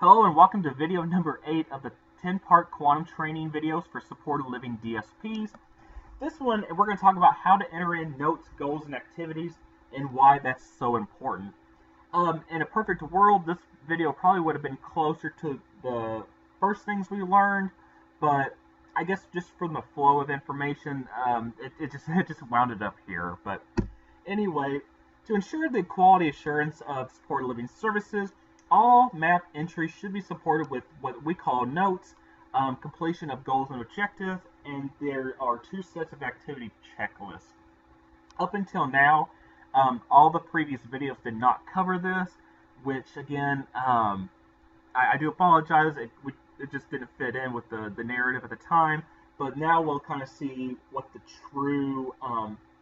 Hello and welcome to video number 8 of the 10-part quantum training videos for supported living DSPs. This one, we're going to talk about how to enter in notes, goals, and activities and why that's so important. In a perfect world, this video probably would have been closer to the first things we learned, but I guess just from the flow of information, it just wound up here. But anyway, to ensure the quality assurance of supported living services, all map entries should be supported with what we call notes, completion of goals and objectives, and there are 2 sets of activity checklists. Up until now, all the previous videos did not cover this, which again, I do apologize, it just didn't fit in with the narrative at the time, but now we'll kind of see what the true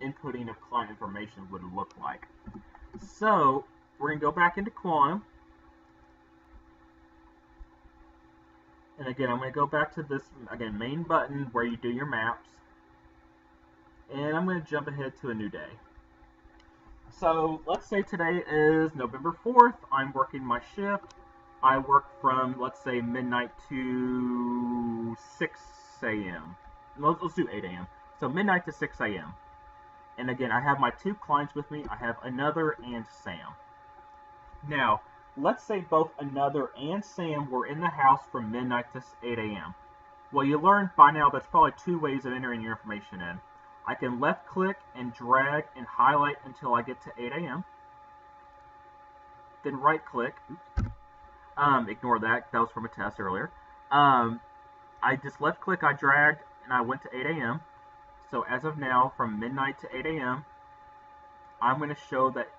inputting of client information would look like. So, we're going to go back into Quantum. And again, I'm going to go back to this, again, main button where you do your maps. And I'm going to jump ahead to a new day. So let's say today is November 4th. I'm working my shift. I work from, let's say, midnight to 6 a.m. Let's do 8 a.m. So midnight to 6 a.m. And again, I have my 2 clients with me. I have Another and Sam. Now, let's say both Another and Sam were in the house from midnight to 8 a.m. Well, you learned by now that's probably 2 ways of entering your information in. I can left click and drag and highlight until I get to 8 a.m. Then right click. Ignore that was from a test earlier. I just left click, I dragged, and I went to 8 a.m. So as of now, from midnight to 8 a.m., I'm going to show that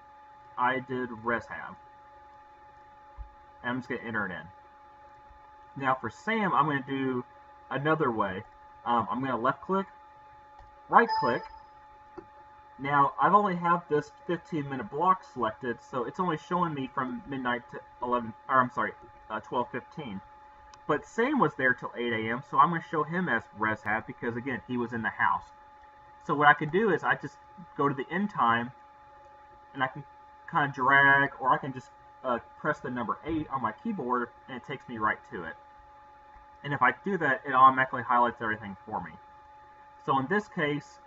I did reshab. And I'm just going to enter it in. Now for Sam, I'm going to do another way. I'm going to left click, right click. Now I've only have this 15-minute block selected, so it's only showing me from midnight to 12:15. But Sam was there till 8 a.m., so I'm going to show him as reshab because again, he was in the house. So what I can do is I just go to the end time, and I can kind of drag, or I can just press the number 8 on my keyboard, and it takes me right to it. And if I do that, it automatically highlights everything for me. So in this case,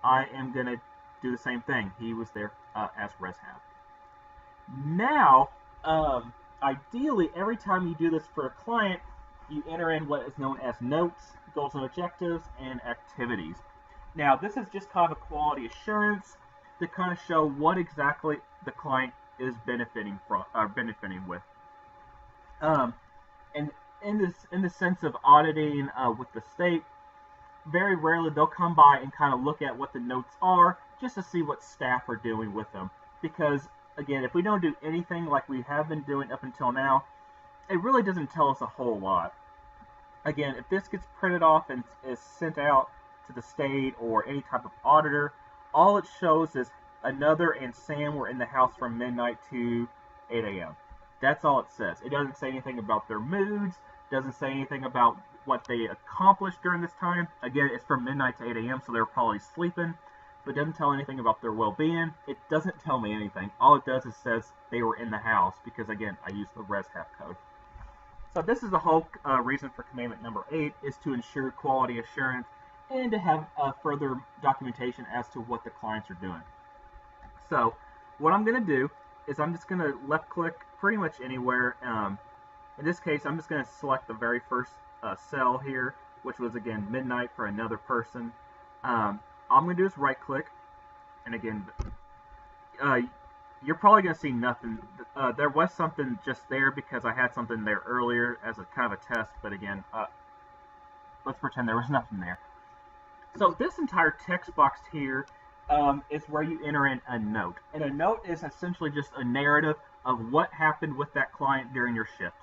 I am going to do the same thing. He was there as reshab. Now, ideally, every time you do this for a client, you enter in what is known as notes, goals and objectives, and activities. Now, this is just kind of a quality assurance to kind of show what exactly the client is benefiting with. And in the sense of auditing with the state, very rarely they'll come by and kind of look at what the notes are just to see what staff are doing with them. Because again, if we don't do anything like we have been doing up until now, it really doesn't tell us a whole lot. Again, if this gets printed off and is sent out to the state or any type of auditor, all it shows is Another and Sam were in the house from midnight to 8 a.m. That's all it says. It doesn't say anything about their moods, doesn't say anything about what they accomplished during this time. Again, it's from midnight to 8 a.m., so they're probably sleeping, but it doesn't tell anything about their well-being. It doesn't tell me anything. All it does is says they were in the house because, again, I used the reshab code. So this is the whole reason for commandment number 8, is to ensure quality assurance and to have further documentation as to what the clients are doing. So what I'm going to do is I'm just going to left click pretty much anywhere. In this case, I'm just going to select the very first cell here, which was again midnight for Another person. All I'm going to do is right click, and again, you're probably going to see nothing. There was something just there because I had something there earlier as a kind of a test, but again, let's pretend there was nothing there. So this entire text box here is where you enter in a note. And a note is essentially just a narrative of what happened with that client during your shift.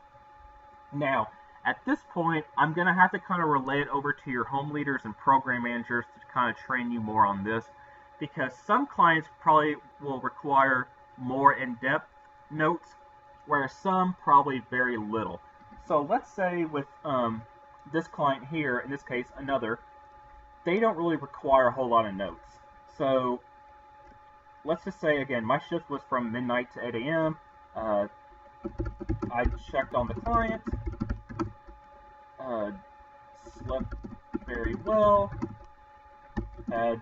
Now, at this point, I'm going to have to kind of relay it over to your home leaders and program managers to kind of train you more on this, because some clients probably will require more in-depth notes, whereas some probably very little. So let's say with this client here, in this case, Another, they don't really require a whole lot of notes. So let's just say, again, my shift was from midnight to 8 a.m. I checked on the client, slept very well, had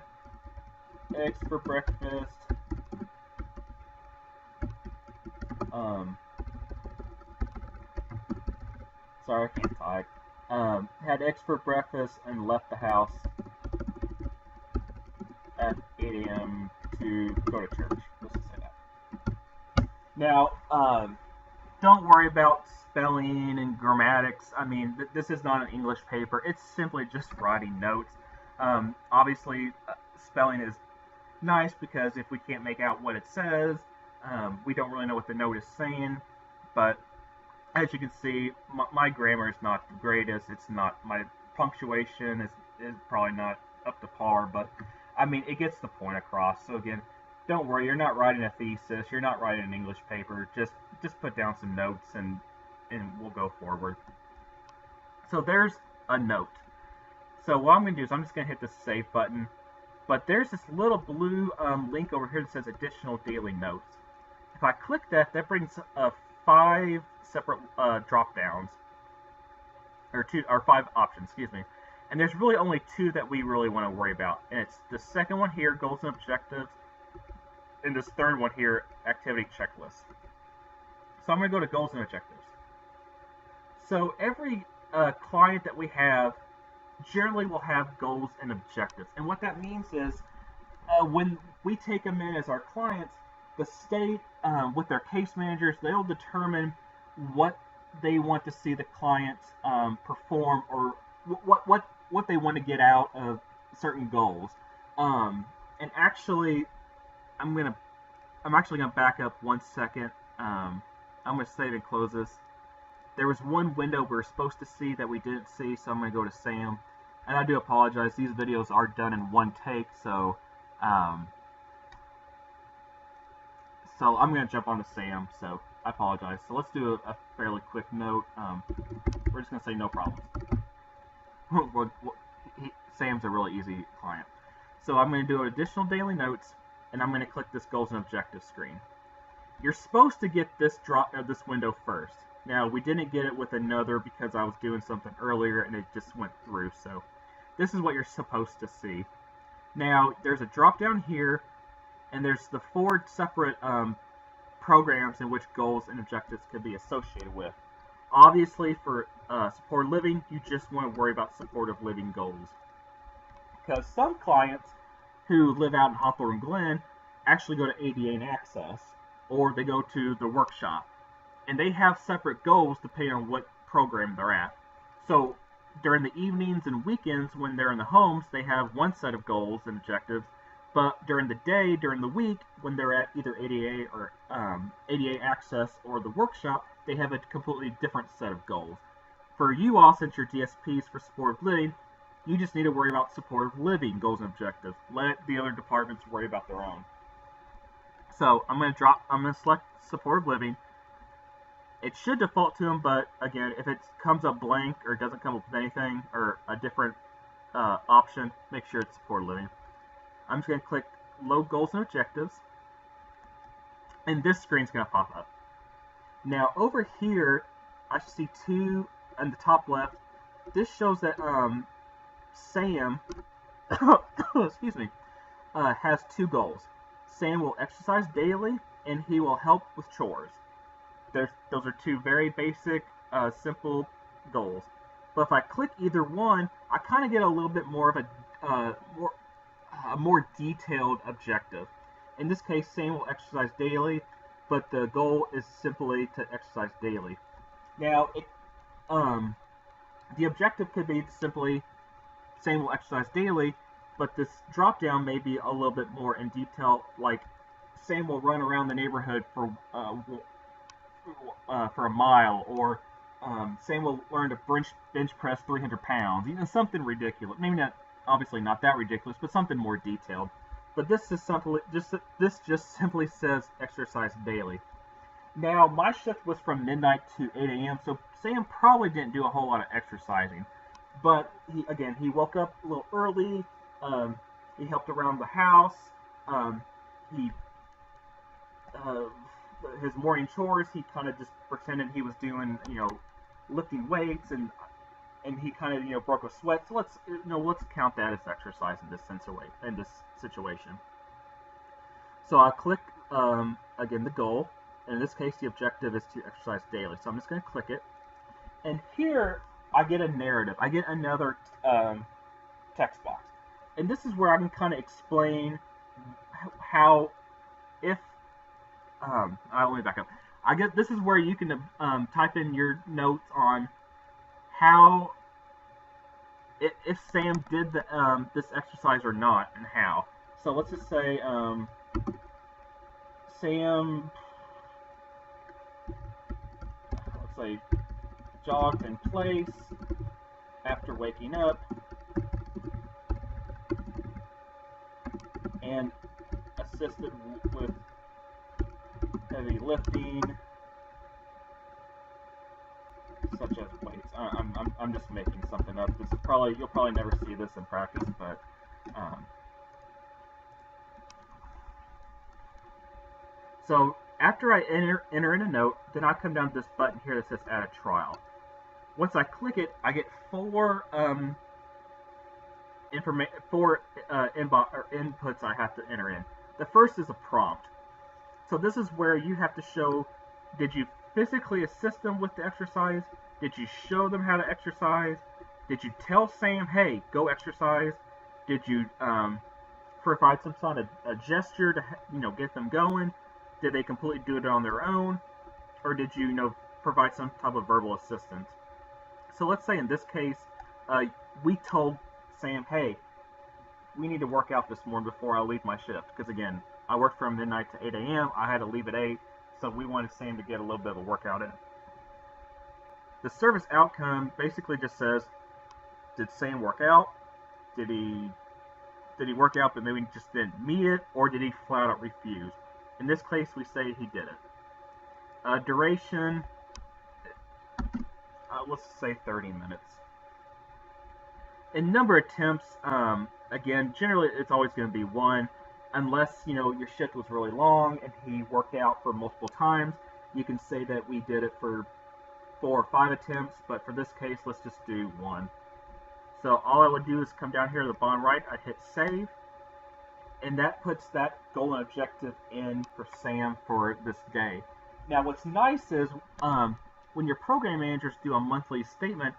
eggs for breakfast, sorry, I can't type. Had eggs for breakfast and left the house at 8 a.m. to go to church. Let's just say that. Now, don't worry about spelling and grammatics. I mean, this is not an English paper. It's simply just writing notes. Obviously, spelling is nice because if we can't make out what it says, we don't really know what the note is saying. But as you can see, my grammar is not the greatest. It's not, my punctuation is probably not up to par, but I mean, it gets the point across. So again, don't worry, you're not writing a thesis, you're not writing an English paper. Just put down some notes and we'll go forward. So there's a note. So what I'm going to do is I'm just going to hit the save button. But there's this little blue link over here that says additional daily notes. If I click that, that brings 5 separate drop downs, or 5 options, excuse me. And there's really only 2 that we really want to worry about. And it's the second one here, goals and objectives, and this third one here, activity checklist. So I'm going to go to goals and objectives. So every client that we have generally will have goals and objectives. And what that means is when we take them in as our clients, the state, with their case managers, they'll determine what they want to see the client perform, or what they want to get out of certain goals. And actually, I'm actually gonna back up 1 second. I'm gonna save and close this. There was one window we were supposed to see that we didn't see, so I'm gonna go to Sam. And I do apologize. These videos are done in one take, so I'm gonna jump onto Sam. So I apologize. So let's do a fairly quick note. We're just gonna say no problems. Sam's a really easy client. So I'm going to do additional daily notes, and I'm going to click this goals and objectives screen. You're supposed to get this this window first. Now, we didn't get it with another because I was doing something earlier and it just went through. So this is what you're supposed to see. Now, there's a drop down here, and there's the 4 separate programs in which goals and objectives could be associated with. Obviously, for supported living, you just want to worry about supportive living goals. Because some clients who live out in Hawthorne Glen actually go to ADA and Access, or they go to the workshop. And they have separate goals depending on what program they're at. So during the evenings and weekends when they're in the homes, they have one set of goals and objectives. But during the day, during the week, when they're at either ADA or ADA Access or the workshop, they have a completely different set of goals. For you all, since you're DSPs for supportive living, you just need to worry about supportive living goals and objectives. Let the other departments worry about their own. So I'm going to select supportive living. It should default to them, but again, if it comes up blank or doesn't come up with anything or a different option, make sure it's supportive living. I'm just going to click load goals and objectives, and this screen's going to pop up. Now over here, I see 2 on the top left. This shows that Sam, excuse me, has 2 goals. Sam will exercise daily, and he will help with chores. Those are 2 very basic, simple goals. But if I click either one, I kind of get a little bit more of a more detailed objective. In this case, Sam will exercise daily, but the goal is simply to exercise daily. Now, the objective could be simply Sam will exercise daily, but this drop down may be a little bit more in detail, like Sam will run around the neighborhood for a mile, or Sam will learn to bench press 300 pounds. Something ridiculous. Maybe not, obviously not that ridiculous, but something more detailed. But this is this just simply says exercise daily. Now, my shift was from midnight to 8 a.m., so Sam probably didn't do a whole lot of exercising. But he woke up a little early. He helped around the house. He his morning chores, he kind of just pretended he was doing, lifting weights, and he kind of, broke a sweat. So let's count that as exercise in this situation. So I'll click, again, the goal. In this case, the objective is to exercise daily. So I'm just going to click it. And here, I get a narrative. I get another text box. And this is where I can kind of explain how, if, let me back up. I guess this is where you can type in your notes on how, if Sam did this exercise or not, and how. So let's just say Sam, let's say, jogged in place after waking up and assisted with heavy lifting, such as weights. I'm just making something up. This is you'll probably never see this in practice, but so after I enter in a note, then I come down to this button here that says Add a Trial. Once I click it, I get four inputs I have to enter in. The first is a prompt. So this is where you have to show, did you physically assist them with the exercise? Did you show them how to exercise? Did you tell Sam, hey, go exercise? Did you provide some sort of a gesture to get them going? Did they completely do it on their own? Or did you provide some type of verbal assistance? So let's say in this case, we told Sam, hey, we need to work out this morning before I leave my shift. Because again, I worked from midnight to 8 a.m. I had to leave at 8, so we wanted Sam to get a little bit of a workout in. The service outcome basically just says, did Sam work out? Did he work out but maybe just didn't meet it? Or did he flat out refuse? In this case, we say he did it. Duration, let's say 30 minutes. In number of attempts, again, generally it's always going to be 1, unless your shift was really long and he worked out for multiple times. You can say that we did it for 4 or 5 attempts, but for this case, let's just do 1. So all I would do is come down here to the bottom right, I'd hit save, and that puts that goal and objective in for Sam for this day. Now what's nice is when your program managers do a monthly statement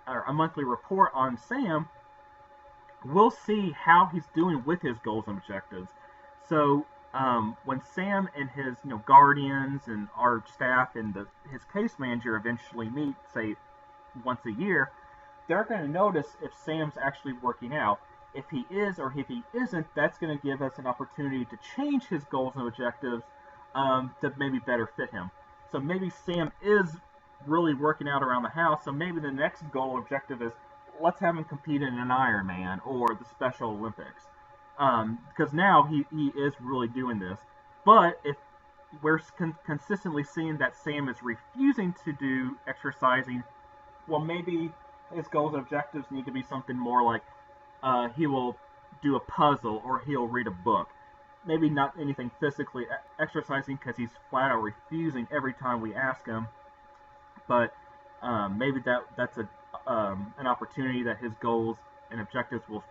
or a monthly report on Sam, we'll see how he's doing with his goals and objectives. So when Sam and his guardians and our staff and his case manager eventually meet, say once a year, they're going to notice if Sam's actually working out. If he is or if he isn't, that's going to give us an opportunity to change his goals and objectives to maybe better fit him. So maybe Sam is really working out around the house, so maybe the next goal or objective is, let's have him compete in an Ironman or the Special Olympics. Because now he is really doing this. But if we're consistently seeing that Sam is refusing to do exercising, well, maybe his goals and objectives need to be something more like he will do a puzzle or he'll read a book. Maybe not anything physically exercising because he's flat out refusing every time we ask him. But maybe that's an opportunity that his goals and objectives will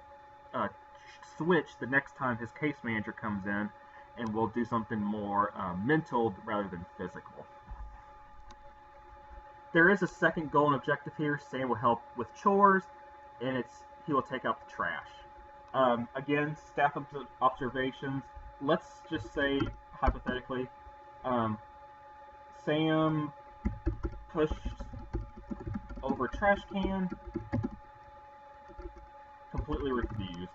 switch the next time his case manager comes in, and we'll do something more mental rather than physical. There is a second goal and objective here. Sam will help with chores, and he will take out the trash. Again, staff observations. Let's just say, hypothetically, Sam pushed over a trash can, completely refused.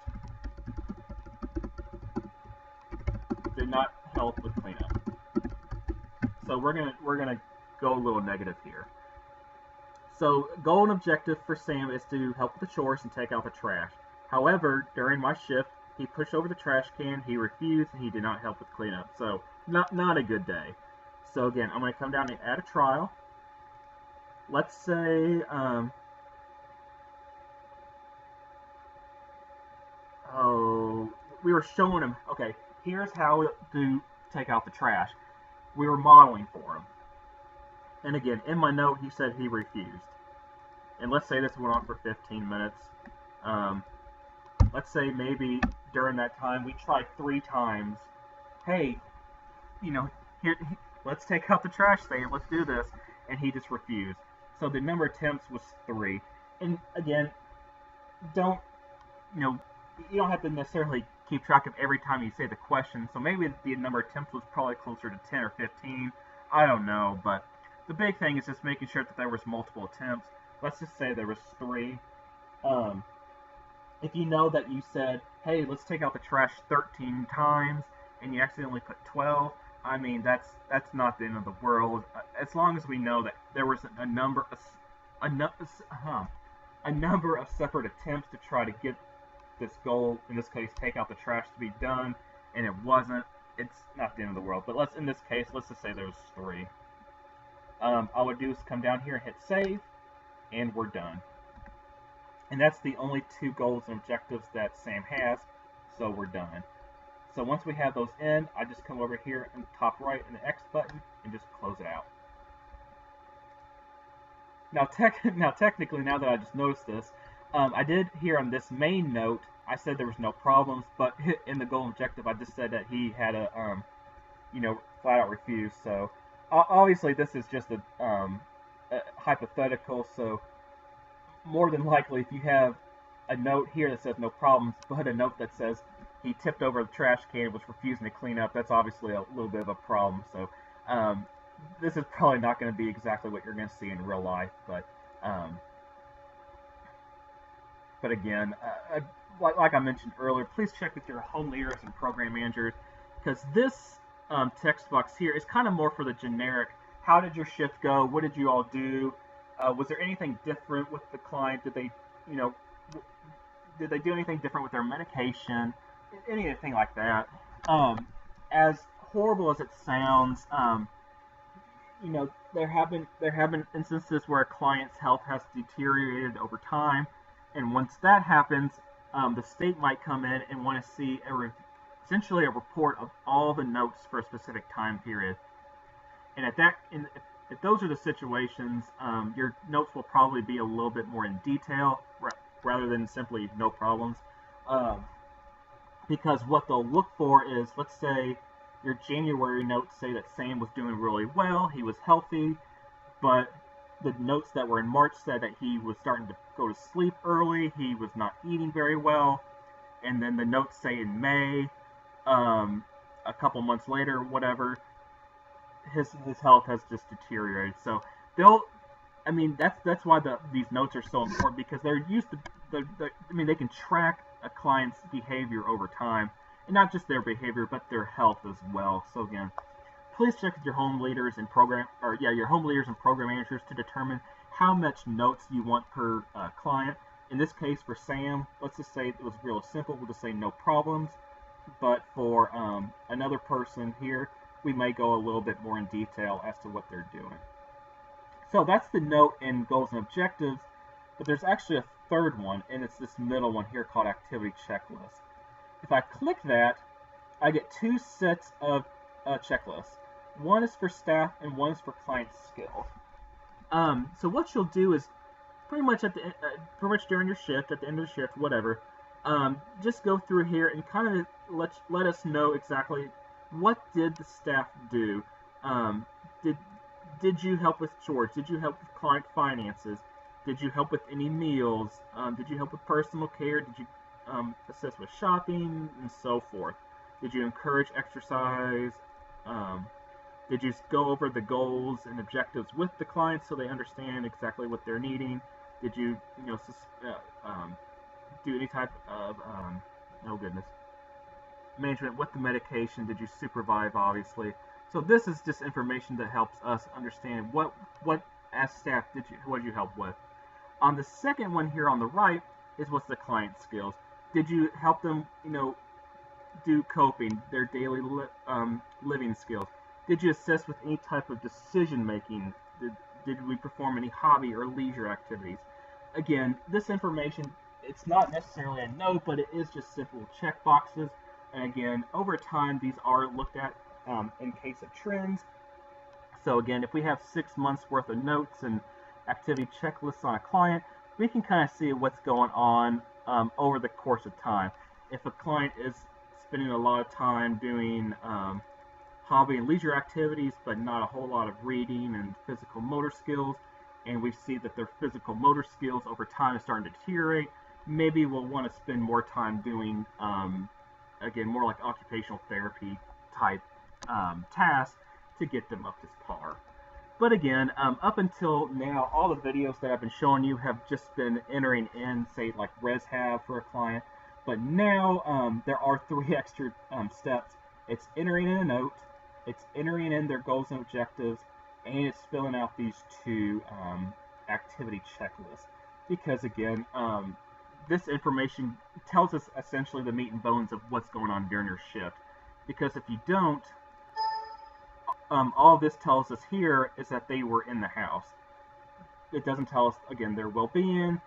Did not help with cleanup. So we're gonna go a little negative here. So goal and objective for Sam is to help with the chores and take out the trash. However, during my shift, he pushed over the trash can, he refused, and he did not help with cleanup. So not a good day. So again, I'm going to come down and add a trial. Let's say we were showing him, okay, here's how to take out the trash. we were modeling for him. And again, in my note, he said he refused. And let's say this went on for 15 minutes. Let's say maybe during that time we tried 3 times. Hey, here, let's take out the trash thing. Let's do this. And he just refused. So the number of attempts was 3. And again, you don't have to necessarily keep track of every time you say the question. So maybe the number of attempts was probably closer to 10 or 15. I don't know, but the big thing is just making sure that there was multiple attempts. Let's just say there was 3. If you know that you said, hey, let's take out the trash 13 times, and you accidentally put 12, I mean, that's not the end of the world. As long as we know that there was a number of separate attempts to try to get this goal, in this case, take out the trash, to be done, and it wasn't, it's not the end of the world. But in this case, let's just say there was 3. All I would do is come down here and hit save, and we're done. And that's the only 2 goals and objectives that Sam has, so we're done. So once we have those in, I just come over here in the top right in the X button and just close it out. Now technically, now that I just noticed this, I did here on this main note, I said there was no problems, but in the goal and objective, I just said that he had a, flat out refuse. So obviously this is just a hypothetical, so more than likely, if you have a note here that says no problems, but a note that says he tipped over the trash can and was refusing to clean up, that's obviously a little bit of a problem. So this is probably not going to be exactly what you're going to see in real life, but again, like I mentioned earlier, please check with your home leaders and program managers, because this text box here is kind of more for the generic, how did your shift go, what did you all do, was there anything different with the client, did they do anything different with their medication, anything like that. As horrible as it sounds, there have been instances where a client's health has deteriorated over time, and once that happens, the state might come in and want to see essentially a report of all the notes for a specific time period. And if those are the situations, your notes will probably be a little bit more in detail rather than simply no problems. Because what they'll look for is, let's say your January notes say that Sam was doing really well, he was healthy, but the notes that were in March said that he was starting to go to sleep early, he was not eating very well, and then the notes say in May, a couple months later, whatever, his health has just deteriorated. So that's why these notes are so important, because they're used to, they can track a client's behavior over time, and not just their behavior, but their health as well. So again, please check with your home leaders and program managers to determine how much notes you want per client. In this case, for Sam, let's just say it was real simple. We'll just say no problems. But for another person here, we may go a little bit more in detail as to what they're doing. So that's the note and goals and objectives, but there's actually a third one, and it's this middle one here called activity checklist. If I click that, I get 2 sets of checklists. One is for staff and one is for client skills. So what you'll do is pretty much during your shift, at the end of the shift, whatever, just go through here and kind of let us know exactly what did the staff do. Did you help with chores? Did you help with client finances? Did you help with any meals? Did you help with personal care? Did you assist with shopping and so forth? Did you encourage exercise? Did you go over the goals and objectives with the clients so they understand exactly what they're needing? Did you, do any type of, management with the medication? Did you supervise, obviously? So this is just information that helps us understand what as staff what did you help with. On the second one here on the right is what's the client skills. Did you help them, do coping, their daily living skills? Did you assist with any type of decision making? Did we perform any hobby or leisure activities? Again, this information, it's not necessarily a note, but it is just simple check boxes. And again, over time, these are looked at in case of trends, So again, if we have 6 months worth of notes and activity checklists on a client, we can kind of see what's going on over the course of time. If a client is spending a lot of time doing hobby and leisure activities, but not a whole lot of reading and physical motor skills, and we see that their physical motor skills over time is starting to deteriorate, maybe we'll want to spend more time doing, again, more like occupational therapy type tasks to get them up to par. But again, up until now, all the videos that I've been showing you have just been entering in, say, like ResHab for a client. But now there are 3 extra steps. It's entering in a note, it's entering in their goals and objectives, and it's filling out these 2 activity checklists. Because again, this information tells us essentially the meat and bones of what's going on during your shift. Because if you don't, all this tells us here is that they were in the house. It doesn't tell us, again, their well-being,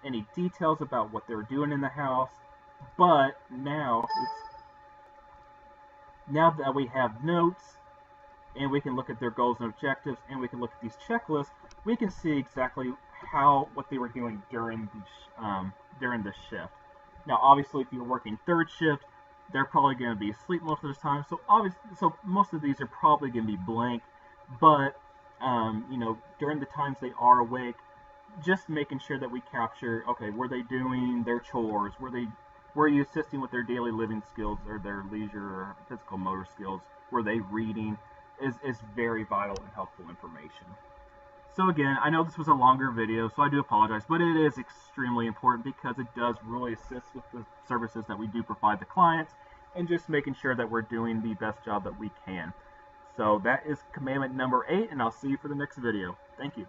any details about what they were doing in the house. But now that we have notes, and we can look at their goals and objectives, and we can look at these checklists, we can see exactly what they were doing during the shift. Now, obviously, if you're working 3rd shift, they're probably going to be asleep most of the time. So most of these are probably going to be blank. But during the times they are awake, just making sure that we capture, okay, were they doing their chores? Were you assisting with their daily living skills or their leisure or physical motor skills? Were they reading? Is very vital and helpful information. So again, I know this was a longer video, so I do apologize, but it is extremely important because it does really assist with the services that we do provide the clients and just making sure that we're doing the best job that we can. So that is commandment number 8, and I'll see you for the next video. Thank you.